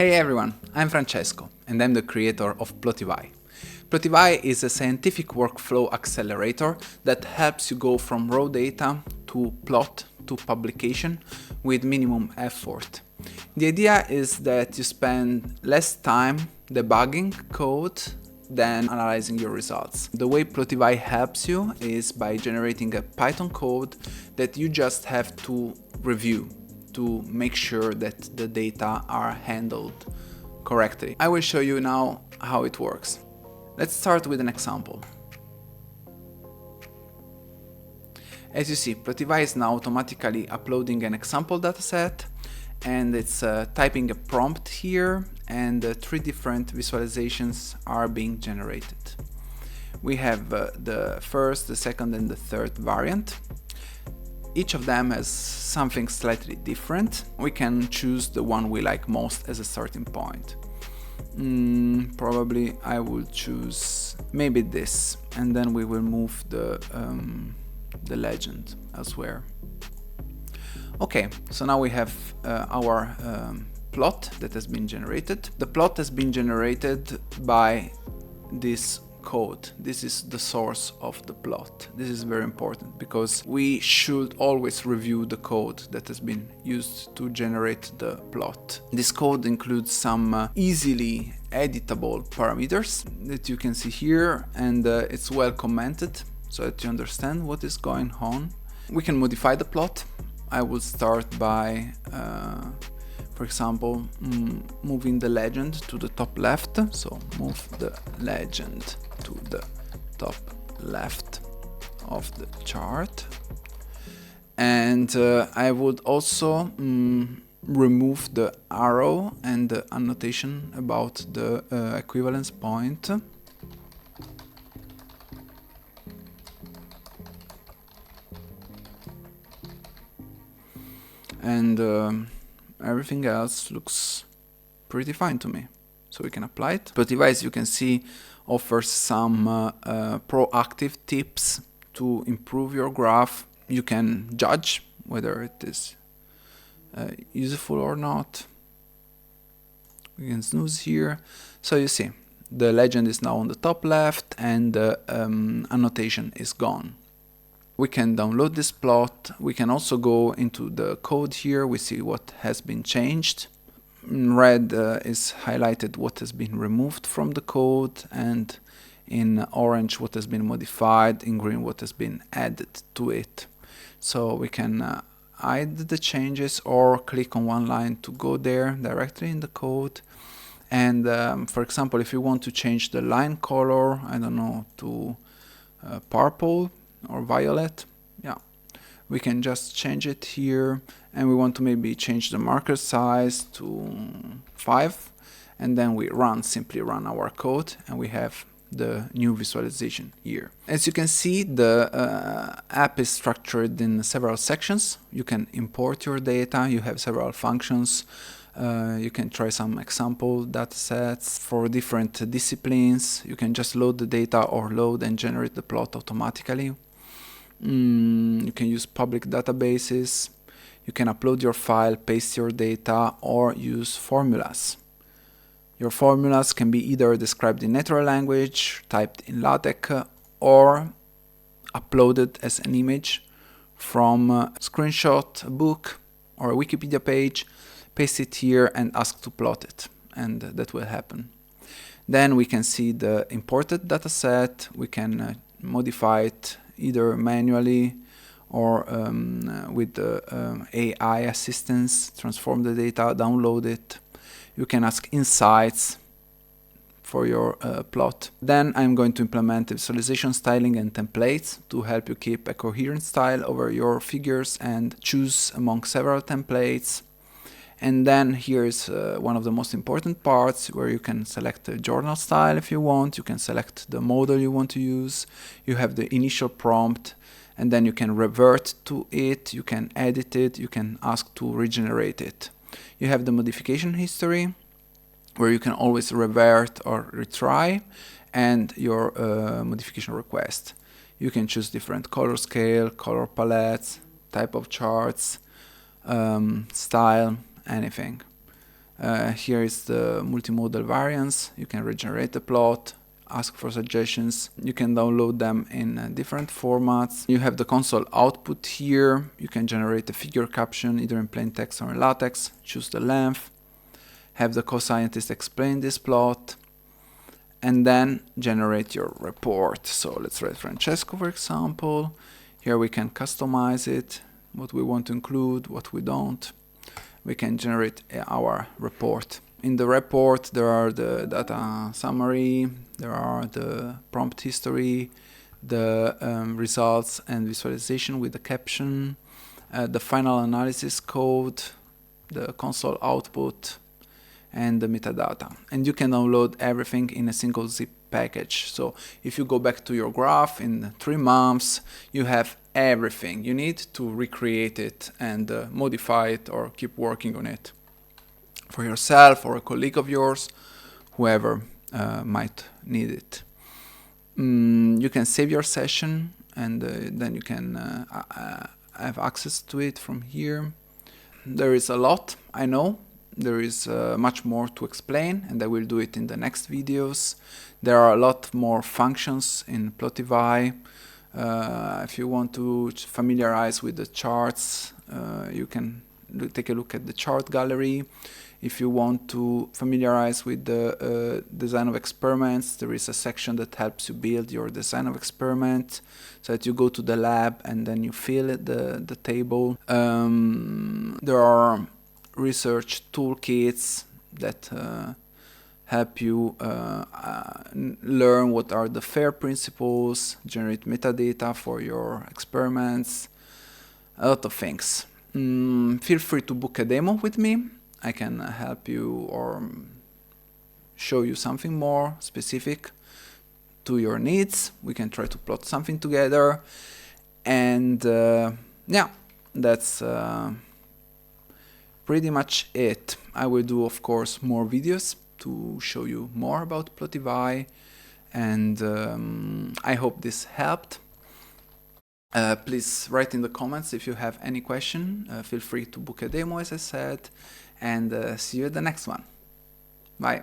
Hey everyone, I'm Francesco and I'm the creator of Plotivy. Plotivy is a scientific workflow accelerator that helps you go from raw data to plot to publication with minimum effort. The idea is that you spend less time debugging code than analyzing your results. The way Plotivy helps you is by generating a Python code that you just have to review to make sure that the data are handled correctly. I will show you now how it works. Let's start with an example. As you see, Plotivy is now automatically uploading an example dataset, and it's typing a prompt here, and 3 different visualizations are being generated. We have the first, the second, and the third variant. Each of them has something slightly different. We can choose the one we like most as a starting point. Probably I will choose maybe this, and then we will move the legend elsewhere. Okay, so now we have our plot that has been generated. The plot has been generated by this code. This is the source of the plot. This is very important because we should always review the code that has been used to generate the plot. This code includes some easily editable parameters that you can see here, and it's well commented so that you understand what is going on. We can modify the plot. I will start by for example, moving the legend to the top left. So move the legend to the top left of the chart. And I would also remove the arrow and the annotation about the equivalence point. And everything else looks pretty fine to me, so we can apply it. Plotivy, as you can see, offers some proactive tips to improve your graph. You can judge whether it is useful or not. We can snooze here. So you see, the legend is now on the top left and the annotation is gone. We can download this plot. We can also go into the code here. We see what has been changed. In red is highlighted what has been removed from the code, and in orange what has been modified, in green what has been added to it. So we can hide the changes or click on one line to go there directly in the code. And for example, if you want to change the line color, I don't know, to purple or violet, yeah, we can just change it here. And we want to maybe change the marker size to 5, and then we simply run our code, and we have the new visualization here. As you can see, the app is structured in several sections. You can import your data. You have several functions. You can try some example datasets for different disciplines. You can just load the data or load and generate the plot automatically. You can use public databases. You can upload your file, paste your data, or use formulas. Your formulas can be either described in natural language, typed in LaTeX, or uploaded as an image from a screenshot, a book, or a Wikipedia page. Paste it here and ask to plot it, and that will happen. Then we can see the imported dataset. We can modify it either manually or with the AI assistance, transform the data, download it. You can ask insights for your plot. Then I'm going to implement visualization styling and templates to help you keep a coherent style over your figures and choose among several templates. And then here's one of the most important parts, where you can select a journal style if you want. You can select the model you want to use. You have the initial prompt, and then you can revert to it. You can edit it. You can ask to regenerate it. You have the modification history, where you can always revert or retry, and your modification request. You can choose different color scale, color palettes, type of charts, style, anything. Here is the multimodal variance. You can regenerate the plot, ask for suggestions. You can download them in different formats. You have the console output here. You can generate a figure caption either in plain text or in LaTeX. Choose the length. Have the co-scientist explain this plot. And then generate your report. So let's write Francesco, for example. Here we can customize it, what we want to include, what we don't. We can generate our report. In the report, there are the data summary, there are the prompt history, the results and visualization with the caption, the final analysis code, the console output, and the metadata. And you can download everything in a single zip package. So if you go back to your graph in 3 months, you have everything you need to recreate it and modify it or keep working on it for yourself or a colleague of yours, whoever might need it. You can save your session and then you can have access to it from here. There is a lot, I know. There is much more to explain, and I will do it in the next videos. There are a lot more functions in Plotivy. If you want to familiarize with the charts, you can take a look at the chart gallery. If you want to familiarize with the design of experiments, there is a section that helps you build your design of experiment, so that you go to the lab and then you fill it, the table. There are research toolkits that help you learn what are the FAIR principles, generate metadata for your experiments, a lot of things. Feel free to book a demo with me. I can help you or show you something more specific to your needs. We can try to plot something together. And yeah, that's pretty much it. I will do, of course, more videos to show you more about Plotivy, and I hope this helped. Please write in the comments if you have any question. Feel free to book a demo, as I said, and see you at the next one. Bye.